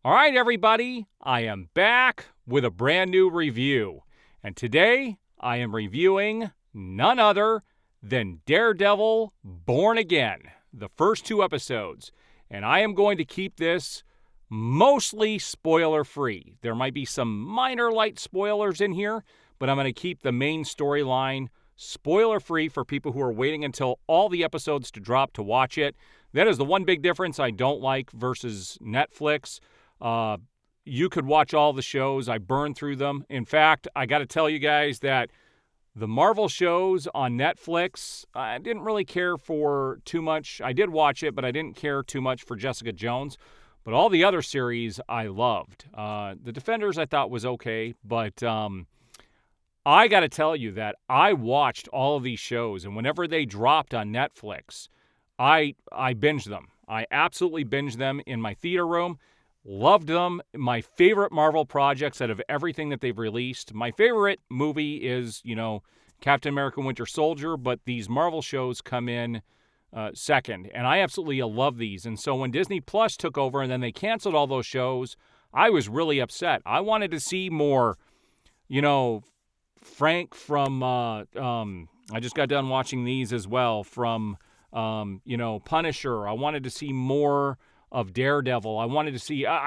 All right, everybody, I am back with a brand new review. And today I am reviewing none other than Daredevil Born Again, the first 2 episodes. And I am going to keep this mostly spoiler-free. There might be some minor light spoilers in here, but I'm going to keep the main storyline spoiler-free for people who are waiting until all the episodes to drop to watch it. That is the one big difference I don't like versus Netflix. You could watch all the shows. I burned through them. In fact, I got to tell you guys that the Marvel shows on Netflix, I didn't really care for too much. I did watch it, but I didn't care too much for Jessica Jones. But all the other series I loved. The Defenders I thought was okay, but I got to tell you that I watched all of these shows, and whenever they dropped on Netflix, I binged them. I absolutely binged them in my theater room. Loved them. My favorite Marvel projects out of everything that they've released. My favorite movie is, Captain America Winter Soldier, but these Marvel shows come in second. And I absolutely love these. And so when Disney Plus took over and then they canceled all those shows, I was really upset. I wanted to see more, Frank from, I just got done watching these as well, from, Punisher. I wanted to see more of Daredevil. I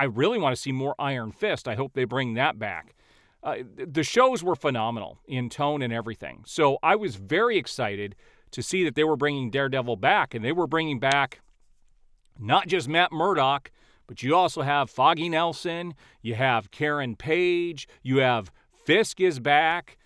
really want to see more Iron Fist. I hope they bring that back. The shows were phenomenal in tone and everything. So I was very excited to see that they were bringing Daredevil back, and they were bringing back not just Matt Murdock, but you also have Foggy Nelson, you have Karen Page, you have Fisk is back,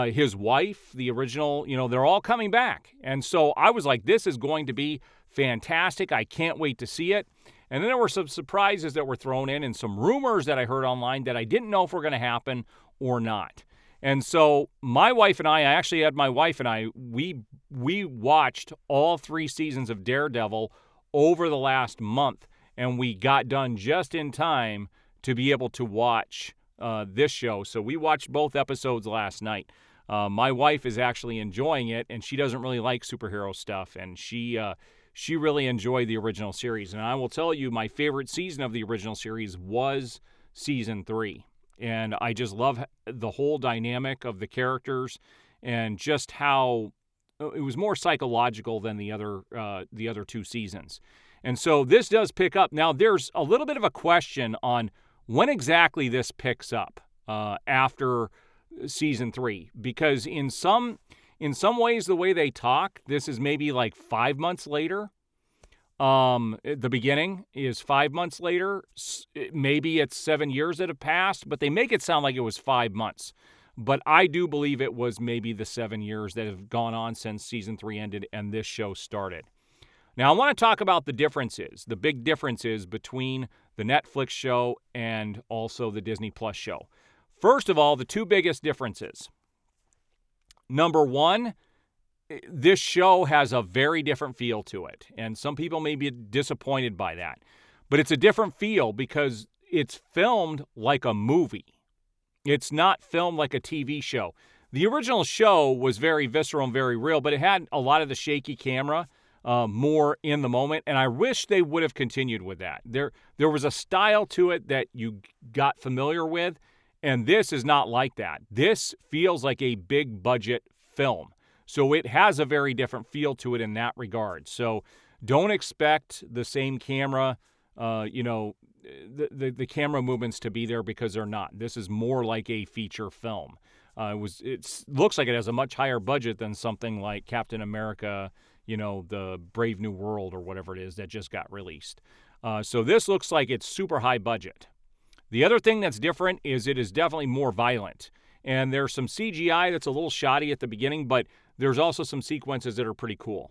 his wife, the original, they're all coming back. And so I was like, this is going to be fantastic. I can't wait to see it. And then there were some surprises that were thrown in and some rumors that I heard online that I didn't know if were going to happen or not. And so my wife and I actually had my wife and I, we watched all 3 seasons of Daredevil over the last month, and we got done just in time to be able to watch this show. So we watched both episodes last night. My wife is actually enjoying it, and she doesn't really like superhero stuff, and she really enjoyed the original series. And I will tell you, my favorite season of the original series was season 3. And I just love the whole dynamic of the characters and just how it was more psychological than the other 2 seasons. And so this does pick up. Now, there's a little bit of a question on when exactly this picks up after season 3, because in some ways, the way they talk, this is maybe like 5 months later. The beginning is 5 months later. Maybe it's 7 years that have passed, but they make it sound like it was 5 months. But I do believe it was maybe the 7 years that have gone on since season 3 ended and this show started. Now, I want to talk about the differences, the big differences between the Netflix show and also the Disney Plus show. First of all, the 2 biggest differences. Number 1, this show has a very different feel to it, and some people may be disappointed by that. But it's a different feel because it's filmed like a movie. It's not filmed like a TV show. The original show was very visceral and very real, but it had a lot of the shaky camera, more in the moment, and I wish they would have continued with that. There was a style to it that you got familiar with, and this is not like that. This feels like a big budget film. So it has a very different feel to it in that regard. So don't expect the same camera, the camera movements to be there, because they're not. This is more like a feature film. It looks like it has a much higher budget than something like Captain America, the Brave New World or whatever it is that just got released. So this looks like it's super high budget. The other thing that's different is it is definitely more violent. And there's some CGI that's a little shoddy at the beginning, but there's also some sequences that are pretty cool.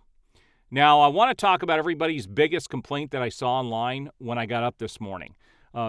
Now, I want to talk about everybody's biggest complaint that I saw online when I got up this morning.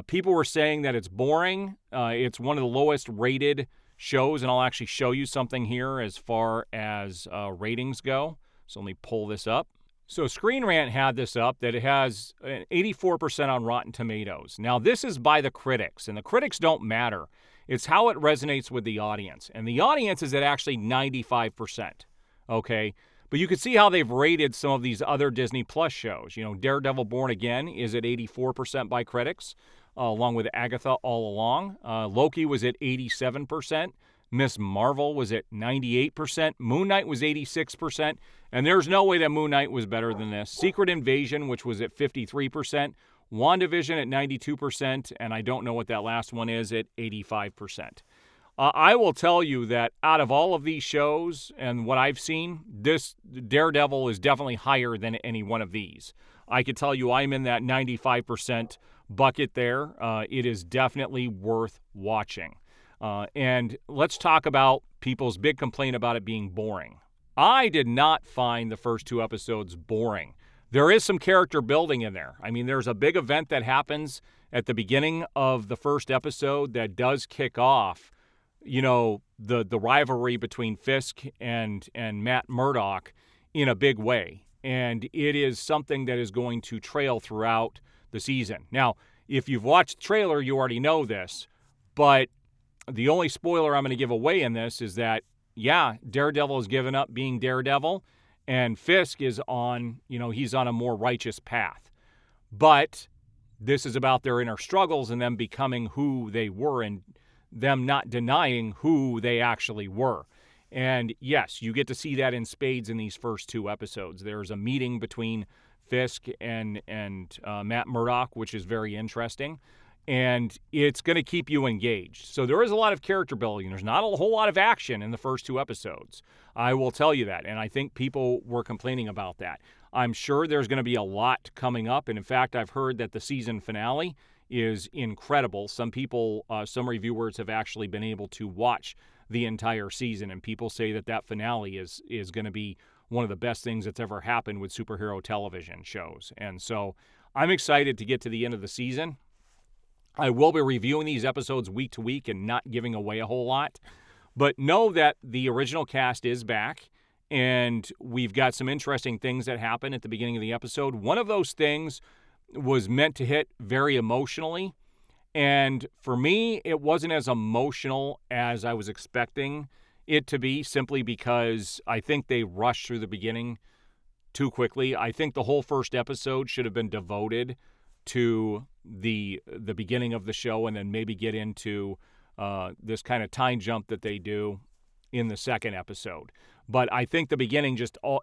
People were saying that it's boring. It's one of the lowest rated shows, and I'll actually show you something here as far as ratings go. So let me pull this up. So Screen Rant had this up, that it has an 84% on Rotten Tomatoes. Now, this is by the critics, and the critics don't matter. It's how it resonates with the audience. And the audience is at actually 95%, okay? But you can see how they've rated some of these other Disney Plus shows. Daredevil Born Again is at 84% by critics. along with Agatha all along. Loki was at 87%. Miss Marvel was at 98%. Moon Knight was 86%. And there's no way that Moon Knight was better than this. Secret Invasion, which was at 53%. WandaVision at 92%. And I don't know what that last one is at 85%. I will tell you that out of all of these shows and what I've seen, this Daredevil is definitely higher than any one of these. I could tell you I'm in that 95% bucket there. It is definitely worth watching. And let's talk about people's big complaint about it being boring. I did not find the first 2 episodes boring. There is some character building in there. I mean, there's a big event that happens at the beginning of the first episode that does kick off, the rivalry between Fisk and Matt Murdock in a big way. And it is something that is going to trail throughout the season. Now, if you've watched the trailer, you already know this, but the only spoiler I'm going to give away in this is that, Daredevil has given up being Daredevil, and Fisk is he's on a more righteous path. But this is about their inner struggles and them becoming who they were and them not denying who they actually were. And yes, you get to see that in spades in these first 2 episodes. There's a meeting between Fisk and Matt Murdock, which is very interesting. And it's going to keep you engaged. So there is a lot of character building. There's not a whole lot of action in the first 2 episodes. I will tell you that. And I think people were complaining about that. I'm sure there's going to be a lot coming up. And in fact, I've heard that the season finale is incredible. Some people, some reviewers have actually been able to watch the entire season. And people say that finale is going to be one of the best things that's ever happened with superhero television shows. And so I'm excited to get to the end of the season. I will be reviewing these episodes week to week and not giving away a whole lot. But know that the original cast is back, and we've got some interesting things that happen at the beginning of the episode. One of those things was meant to hit very emotionally, and for me, it wasn't as emotional as I was expecting it to be, simply because I think they rushed through the beginning too quickly. I think the whole first episode should have been devoted to the beginning of the show, and then maybe get into this kind of time jump that they do in the second episode. But I think the beginning,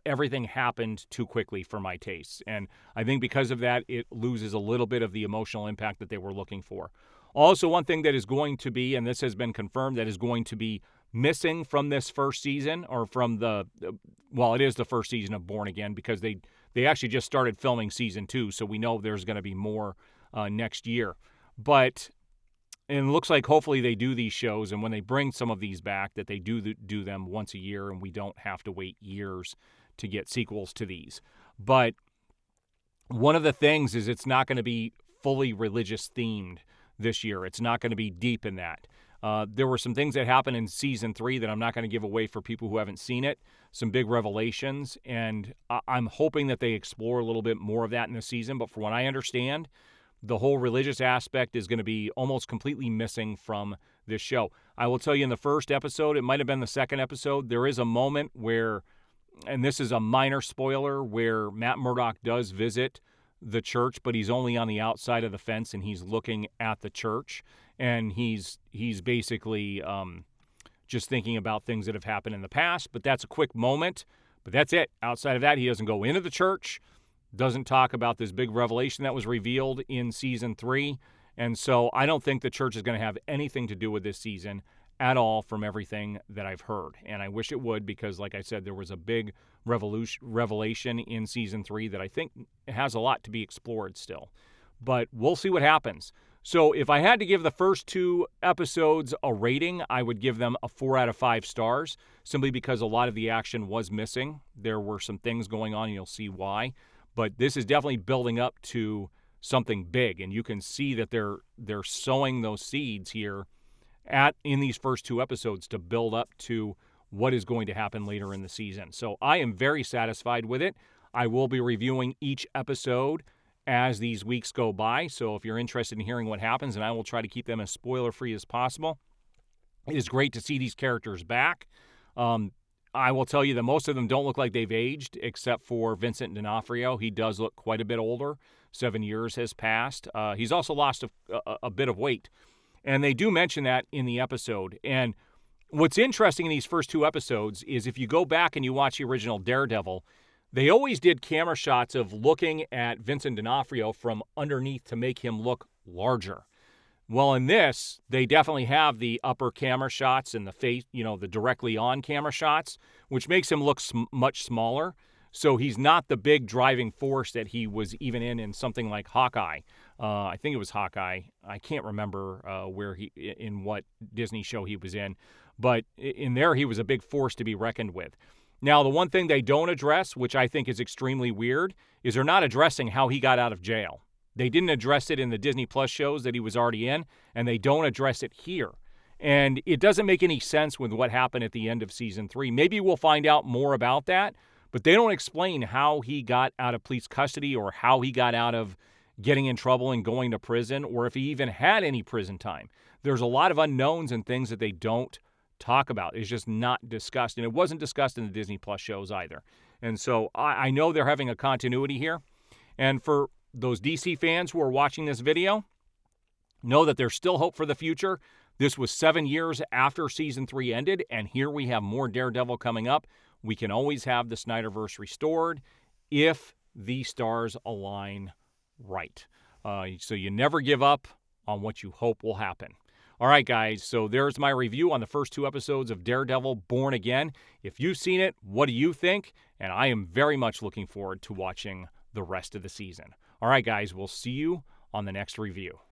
everything happened too quickly for my tastes. And I think because of that, it loses a little bit of the emotional impact that they were looking for. Also, one thing that is going to be, and this has been confirmed, that is going to be missing from this first season, or from it is the first season of Born Again, because they actually just started filming season 2, so we know there's going to be more next year. But it looks like hopefully they do these shows, and when they bring some of these back, that they do them once a year, and we don't have to wait years to get sequels to these. But one of the things is it's not going to be fully religious themed this year. It's not going to be deep in that. There were some things that happened in season 3 that I'm not going to give away for people who haven't seen it. Some big revelations, and I'm hoping that they explore a little bit more of that in the season. But from what I understand, the whole religious aspect is going to be almost completely missing from this show. I will tell you, in the first episode, it might have been the second episode, there is a moment where, and this is a minor spoiler, where Matt Murdock does visit the church, but he's only on the outside of the fence, and he's looking at the church, and he's basically just thinking about things that have happened in the past. But that's a quick moment, but that's it. Outside of that, he doesn't go into the church, doesn't talk about this big revelation that was revealed in season 3. And so I don't think the church is going to have anything to do with this season at all, from everything that I've heard. And I wish it would, because like I said, there was a big revelation in season 3 that I think has a lot to be explored still. But we'll see what happens. So if I had to give the first 2 episodes a rating, I would give them a 4 out of 5 stars, simply because a lot of the action was missing. There were some things going on, and you'll see why. But this is definitely building up to something big, and you can see that they're sowing those seeds here in these first 2 episodes to build up to what is going to happen later in the season. So I am very satisfied with it. I will be reviewing each episode as these weeks go by. So if you're interested in hearing what happens, and I will try to keep them as spoiler-free as possible. It is great to see these characters back. I will tell you that most of them don't look like they've aged, except for Vincent D'Onofrio. He does look quite a bit older. 7 years has passed. He's also lost a bit of weight. And they do mention that in the episode. And what's interesting in these first 2 episodes is if you go back and you watch the original Daredevil, they always did camera shots of looking at Vincent D'Onofrio from underneath to make him look larger. Well, in this, they definitely have the upper camera shots and the face, the directly on camera shots, which makes him look much smaller. So he's not the big driving force that he was even in something like Hawkeye. I think it was Hawkeye. I can't remember in what Disney show he was in. But in there, he was a big force to be reckoned with. Now, the one thing they don't address, which I think is extremely weird, is they're not addressing how he got out of jail. They didn't address it in the Disney Plus shows that he was already in, and they don't address it here. And it doesn't make any sense with what happened at the end of season 3. Maybe we'll find out more about that, but they don't explain how he got out of police custody or how he got out of getting in trouble and going to prison, or if he even had any prison time. There's a lot of unknowns and things that they don't talk about. It's just not discussed, and it wasn't discussed in the Disney Plus shows either. And so I know they're having a continuity here. And for those DC fans who are watching this video, know that there's still hope for the future. This was 7 years after season 3 ended, and here we have more Daredevil coming up. We can always have the Snyderverse restored if the stars align right. So you never give up on what you hope will happen. All right, guys, so there's my review on the first 2 episodes of Daredevil Born Again. If you've seen it, what do you think? And I am very much looking forward to watching the rest of the season. All right, guys, we'll see you on the next review.